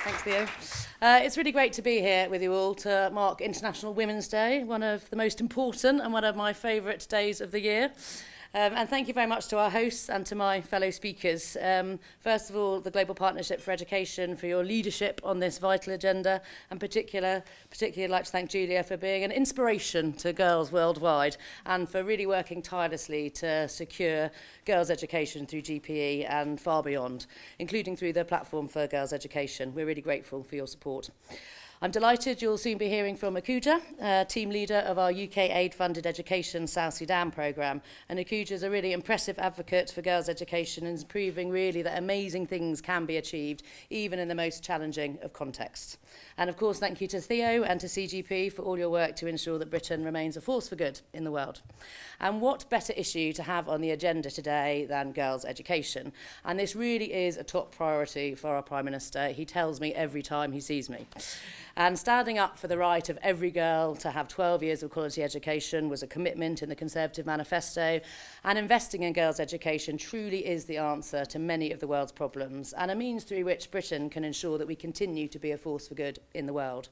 Thanks, Theo. It's really great to be here with you all to mark International Women's Day, one of the most important and one of my favourite days of the year. And thank you very much to our hosts and to my fellow speakers. First of all, the Global Partnership for Education for your leadership on this vital agenda, and particularly I'd like to thank Julia for being an inspiration to girls worldwide and for really working tirelessly to secure girls' education through GPE and far beyond, including through the Platform for Girls' Education. We're really grateful for your support. I'm delighted you'll soon be hearing from Akuja, team leader of our UK aid-funded education South Sudan programme. And Akuja is a really impressive advocate for girls' education and is proving really that amazing things can be achieved, even in the most challenging of contexts. And of course, thank you to Theo and to CGP for all your work to ensure that Britain remains a force for good in the world. And what better issue to have on the agenda today than girls' education? And this really is a top priority for our Prime Minister. He tells me every time he sees me. And standing up for the right of every girl to have 12 years of quality education was a commitment in the Conservative manifesto, and investing in girls' education truly is the answer to many of the world's problems and a means through which Britain can ensure that we continue to be a force for good in the world.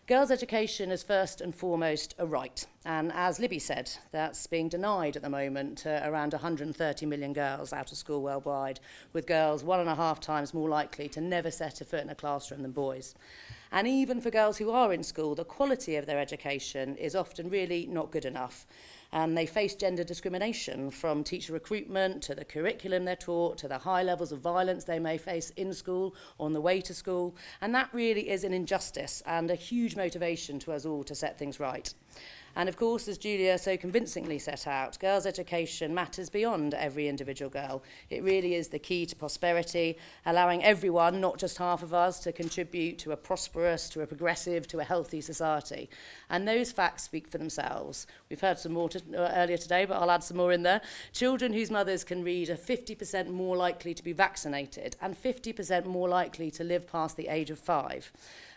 Girls' education is first and foremost a right, and as Libby said, that's being denied at the moment to around 130 million girls out of school worldwide, with girls 1.5 times more likely to never set a foot in a classroom than boys. And even for girls who are in school, the quality of their education is often really not good enough. And they face gender discrimination, from teacher recruitment to the curriculum they're taught to the high levels of violence they may face in school, on the way to school. And that really is an injustice and a huge motivation to us all to set things right. And of course, as Julia so convincingly set out, girls' education matters beyond every individual girl. It really is the key to prosperity, allowing everyone, not just half of us, to contribute to a prosperous, to a progressive, to a healthy society. And those facts speak for themselves. We've heard some more earlier today, but I'll add some more in there. Children whose mothers can read are 50% more likely to be vaccinated and 50% more likely to live past the age of 5.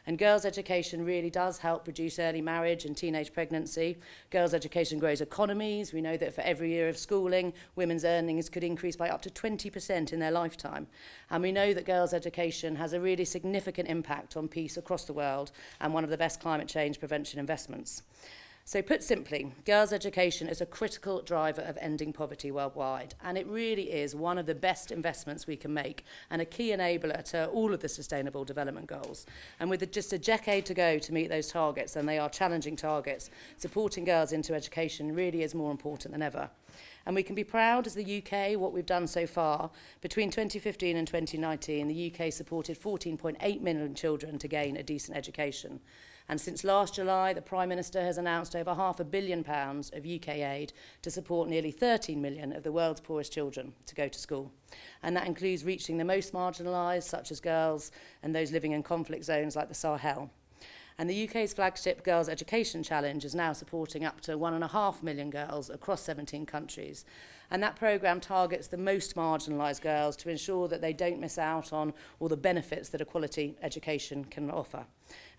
And girls' education really does help reduce early marriage and teenage pregnancy. Girls' education grows economies. We know that for every year of schooling, women's earnings could increase by up to 20% in their lifetime. And we know that girls' education has a really significant impact on peace across the world and one of the best climate change prevention investments. So put simply, girls' education is a critical driver of ending poverty worldwide, and it really is one of the best investments we can make and a key enabler to all of the Sustainable Development Goals. And with just a decade to go to meet those targets, and they are challenging targets, supporting girls into education really is more important than ever. And we can be proud as the UK what we've done so far. Between 2015 and 2019, the UK supported 14.8 million children to gain a decent education. And since last July, the Prime Minister has announced over £500 million of UK aid to support nearly 13 million of the world's poorest children to go to school. And that includes reaching the most marginalised, such as girls and those living in conflict zones like the Sahel. And the UK's flagship Girls' Education Challenge is now supporting up to 1.5 million girls across 17 countries. And that programme targets the most marginalised girls to ensure that they don't miss out on all the benefits that a quality education can offer.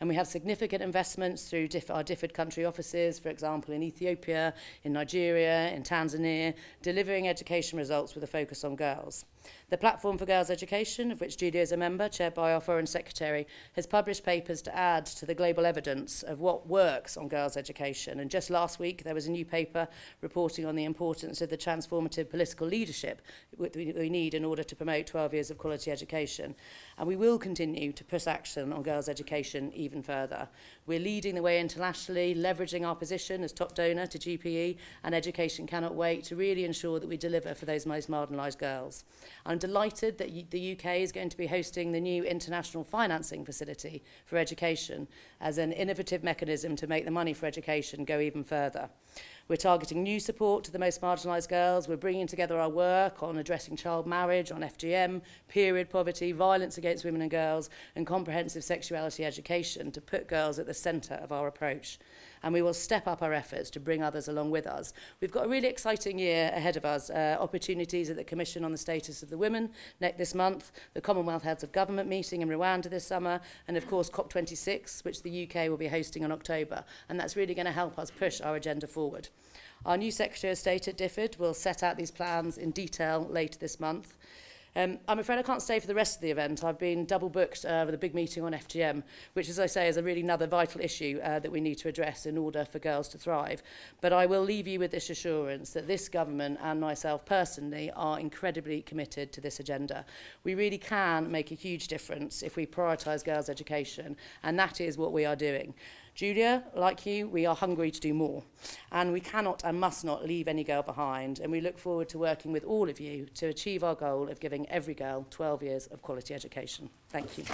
And we have significant investments through our DFID country offices, for example, in Ethiopia, in Nigeria, in Tanzania, delivering education results with a focus on girls. The Platform for Girls' Education, of which Julia is a member, chaired by our Foreign Secretary, has published papers to add to the global evidence of what works on girls' education. And just last week, there was a new paper reporting on the importance of the transformative political leadership we need in order to promote 12 years of quality education. And we will continue to push action on girls' education even further. We're leading the way internationally, leveraging our position as top donor to GPE, and Education Cannot Wait to really ensure that we deliver for those most marginalised girls. I'm delighted that the UK is going to be hosting the new International Financing Facility for Education as an innovative mechanism to make the money for education go even further. We're targeting new support to the most marginalised girls. We're bringing together our work on addressing child marriage, on FGM, period poverty, violence against women and girls, and comprehensive sexuality education to put girls at the centre of our approach. And we will step up our efforts to bring others along with us. We've got a really exciting year ahead of us. Opportunities at the Commission on the Status of the Women this month, the Commonwealth Heads of Government meeting in Rwanda this summer, and of course COP26, which the UK will be hosting in October. And that's really going to help us push our agenda forward. Our new Secretary of State at DFID will set out these plans in detail later this month. I'm afraid I can't stay for the rest of the event. I've been double booked with a big meeting on FGM, which, as I say, is a really another vital issue that we need to address in order for girls to thrive. But I will leave you with this assurance that this government and myself personally are incredibly committed to this agenda. We really can make a huge difference if we prioritise girls' education, and that is what we are doing. Julia, like you, we are hungry to do more, and we cannot and must not leave any girl behind, and we look forward to working with all of you to achieve our goal of giving every girl 12 years of quality education. Thank you.